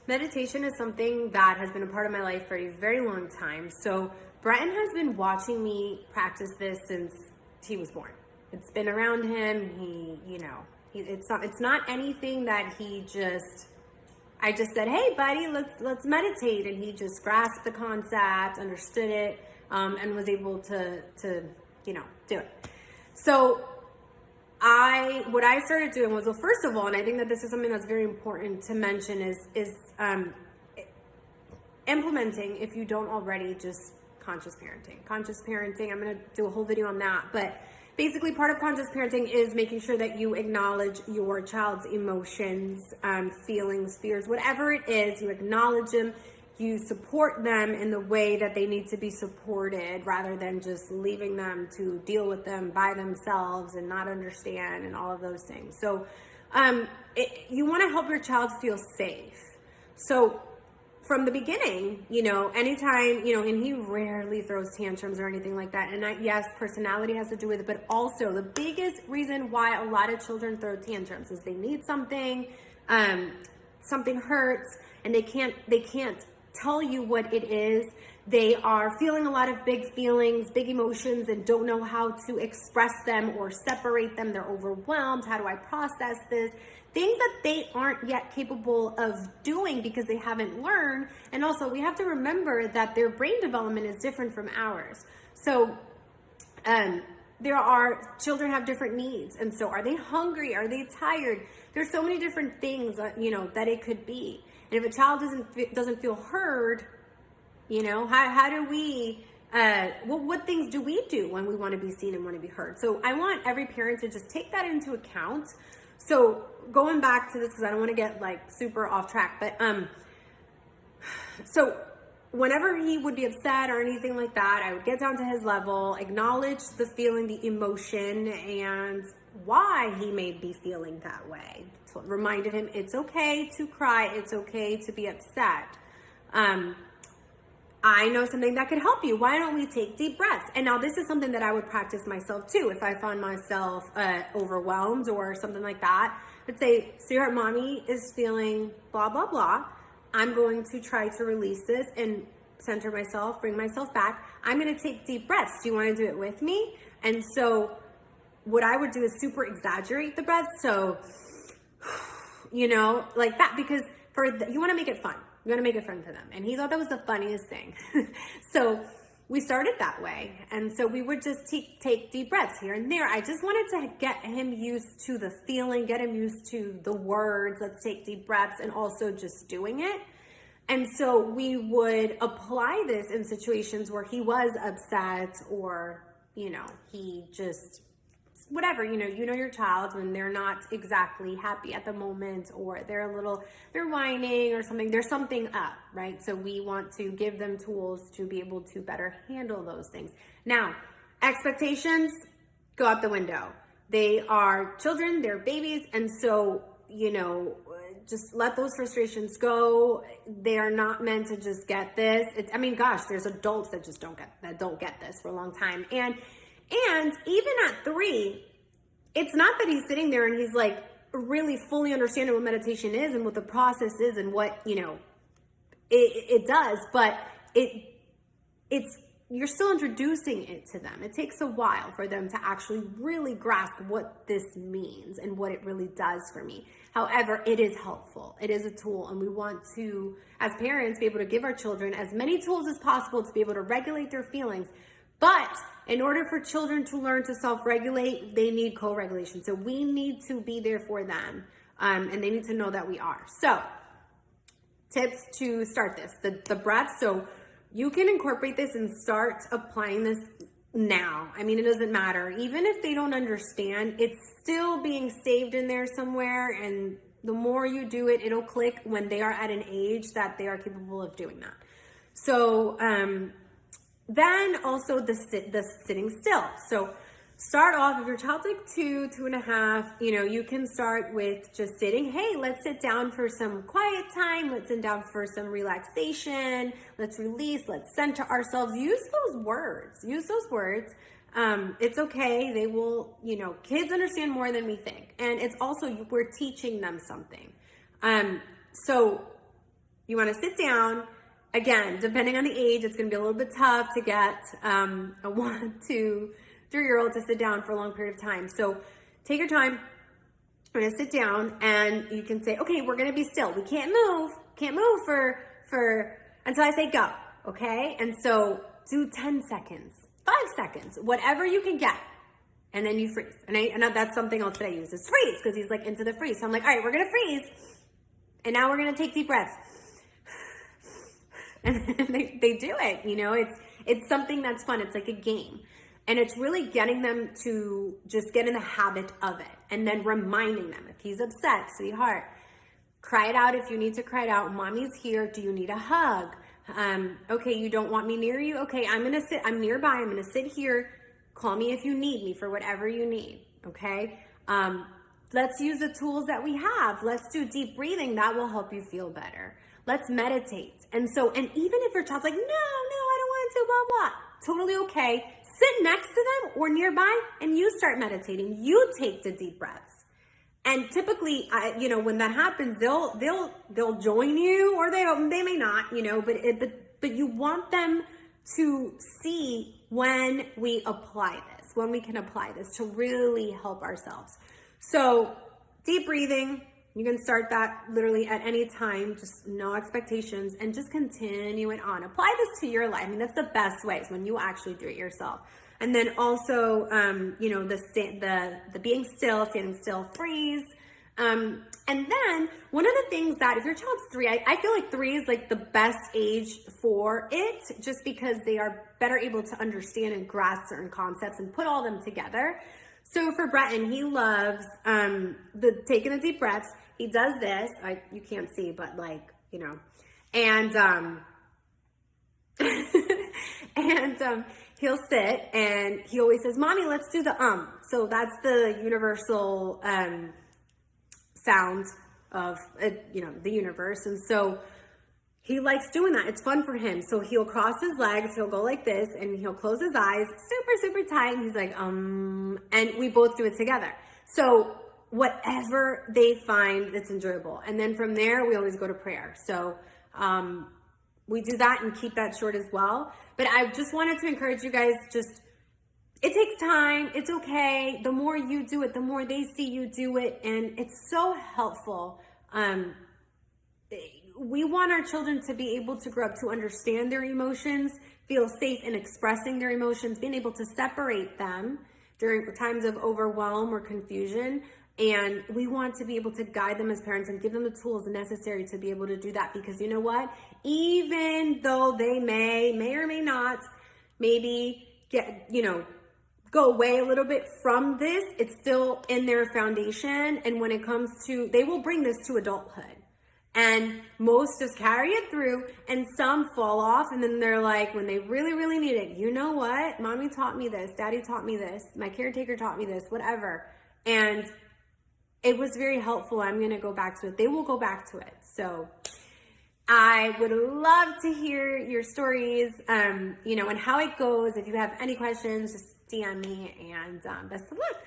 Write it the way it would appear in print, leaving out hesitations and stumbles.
Meditation is something that has been a part of my life for a very long time. So Breton has been watching me practice this since he was born. It's been around him. It's not anything that I just said, hey buddy, let's meditate. And he just grasped the concept, understood it, and was able to do it. So what I started doing was, well, first of all, and I think that this is something that's very important to mention, is implementing, if you don't already, just conscious parenting. Conscious parenting, I'm going to do a whole video on that, but basically part of conscious parenting is making sure that you acknowledge your child's emotions, feelings, fears, whatever it is, you acknowledge them. You support them in the way that they need to be supported rather than just leaving them to deal with them by themselves and not understand and all of those things. So you want to help your child feel safe. So from the beginning, anytime, and he rarely throws tantrums or anything like that. And yes, personality has to do with it, but also the biggest reason why a lot of children throw tantrums is they need something, something hurts, and they can't tell you what it is. They are feeling a lot of big feelings, big emotions, and don't know how to express them or separate them. They're overwhelmed. How do I process this? Things that they aren't yet capable of doing because they haven't learned. And also, we have to remember that their brain development is different from ours. So children have different needs. And so are they hungry? Are they tired? There's so many different things, that it could be. And if a child doesn't feel heard, how do we, what things do we do when we want to be seen and want to be heard? So I want every parent to just take that into account. So going back to this, because I don't want to get super off track, but so whenever he would be upset or anything like that, I would get down to his level, acknowledge the feeling, the emotion, and why he may be feeling that way. So reminded him it's okay to cry, it's okay to be upset. I know something that could help you. Why don't we take deep breaths? And now this is something that I would practice myself too. If I found myself overwhelmed or something like that, I'd say, sweetheart, mommy is feeling blah, blah, blah. I'm going to try to release this and center myself, bring myself back. I'm going to take deep breaths. Do you want to do it with me? And so what I would do is super exaggerate the breath. So, like that, because you want to make it fun. You want to make it fun for them. And he thought that was the funniest thing. So we started that way. And so we would just take deep breaths here and there. I just wanted to get him used to the feeling, get him used to the words, let's take deep breaths, and also just doing it. And so we would apply this in situations where he was upset or, he just, whatever, your child when they're not exactly happy at the moment, or they're whining or something, there's something up, right? So we want to give them tools to be able to better handle those things. Now, expectations go out the window. They are children, they're babies. And so, just let those frustrations go. They are not meant to just get this. There's adults that just don't get this for a long time. And even at 3, it's not that he's sitting there and he's really fully understanding what meditation is and what the process is and what, it does, but you're still introducing it to them. It takes a while for them to actually really grasp what this means and what it really does for me. However, it is helpful. It is a tool, and we want to, as parents, be able to give our children as many tools as possible to be able to regulate their feelings. But in order for children to learn to self-regulate, they need co-regulation. So we need to be there for them, and they need to know that we are. So tips to start this, the breath. So you can incorporate this and start applying this now. It doesn't matter. Even if they don't understand, it's still being saved in there somewhere. And the more you do it, it'll click when they are at an age that they are capable of doing that. So, then also the sitting still. So start off, if your child's 2, 2.5, you can start with just sitting. Hey, let's sit down for some quiet time. Let's sit down for some relaxation. Let's release. Let's center ourselves. Use those words. It's okay. They will, kids understand more than we think. And it's also, we're teaching them something. So You want to sit down. Again, depending on the age, it's going to be a little bit tough to get a 1, 2, 3-year-old to sit down for a long period of time. So take your time. I'm going to sit down, and you can say, okay, we're going to be still. We can't move for until I say go. Okay. And so do 10 seconds, 5 seconds, whatever you can get. And then you freeze. And that's something else that I use is freeze, because he's like into the freeze. So I'm like, all right, we're going to freeze. And now we're going to take deep breaths. And they do it, you know, it's something that's fun. It's like a game, and it's really getting them to just get in the habit of it, and then reminding them, if he's upset, sweetheart, cry it out. If you need to cry it out, mommy's here. Do you need a hug? Okay, you don't want me near you? Okay, I'm nearby. I'm going to sit here. Call me if you need me for whatever you need. Okay. Let's use the tools that we have. Let's do deep breathing. That will help you feel better. Let's meditate. And even if your child's like, no, I don't want to, blah, blah, totally okay. Sit next to them or nearby and you start meditating. You take the deep breaths. And typically, when that happens, they'll join you, or they may not, but you want them to see when we apply this, when we can apply this to really help ourselves. So deep breathing, you can start that literally at any time, just no expectations, and just continue it on. Apply this to your life. I mean, that's the best way, is when you actually do it yourself. And then also, the being still, standing still, freeze. And then one of the things that, if your child's 3, I feel like 3 is like the best age for it, just because they are better able to understand and grasp certain concepts and put all them together. So for Breton, he loves taking the deep breaths. He does this. You can't see, but and he'll sit, and he always says, "Mommy, let's do the." So that's the universal sound of the universe, and so he likes doing that. It's fun for him. So he'll cross his legs, he'll go like this, and he'll close his eyes super, super tight. And he's like, and we both do it together. So whatever they find that's enjoyable. And then from there, we always go to prayer. So we do that and keep that short as well. But I just wanted to encourage you guys, it takes time. It's okay. The more you do it, the more they see you do it. And it's so helpful. We want our children to be able to grow up to understand their emotions, feel safe in expressing their emotions, being able to separate them during times of overwhelm or confusion. And we want to be able to guide them as parents and give them the tools necessary to be able to do that. Because you know what? Even though they may or may not maybe go away a little bit from this, it's still in their foundation. And when it comes to, they will bring this to adulthood. And most just carry it through, and some fall off, and then they're like, when they really, really need it, you know what? Mommy taught me this. Daddy taught me this. My caretaker taught me this, whatever. And it was very helpful. I'm going to go back to it. They will go back to it. So I would love to hear your stories, and how it goes. If you have any questions, just DM me, and best of luck.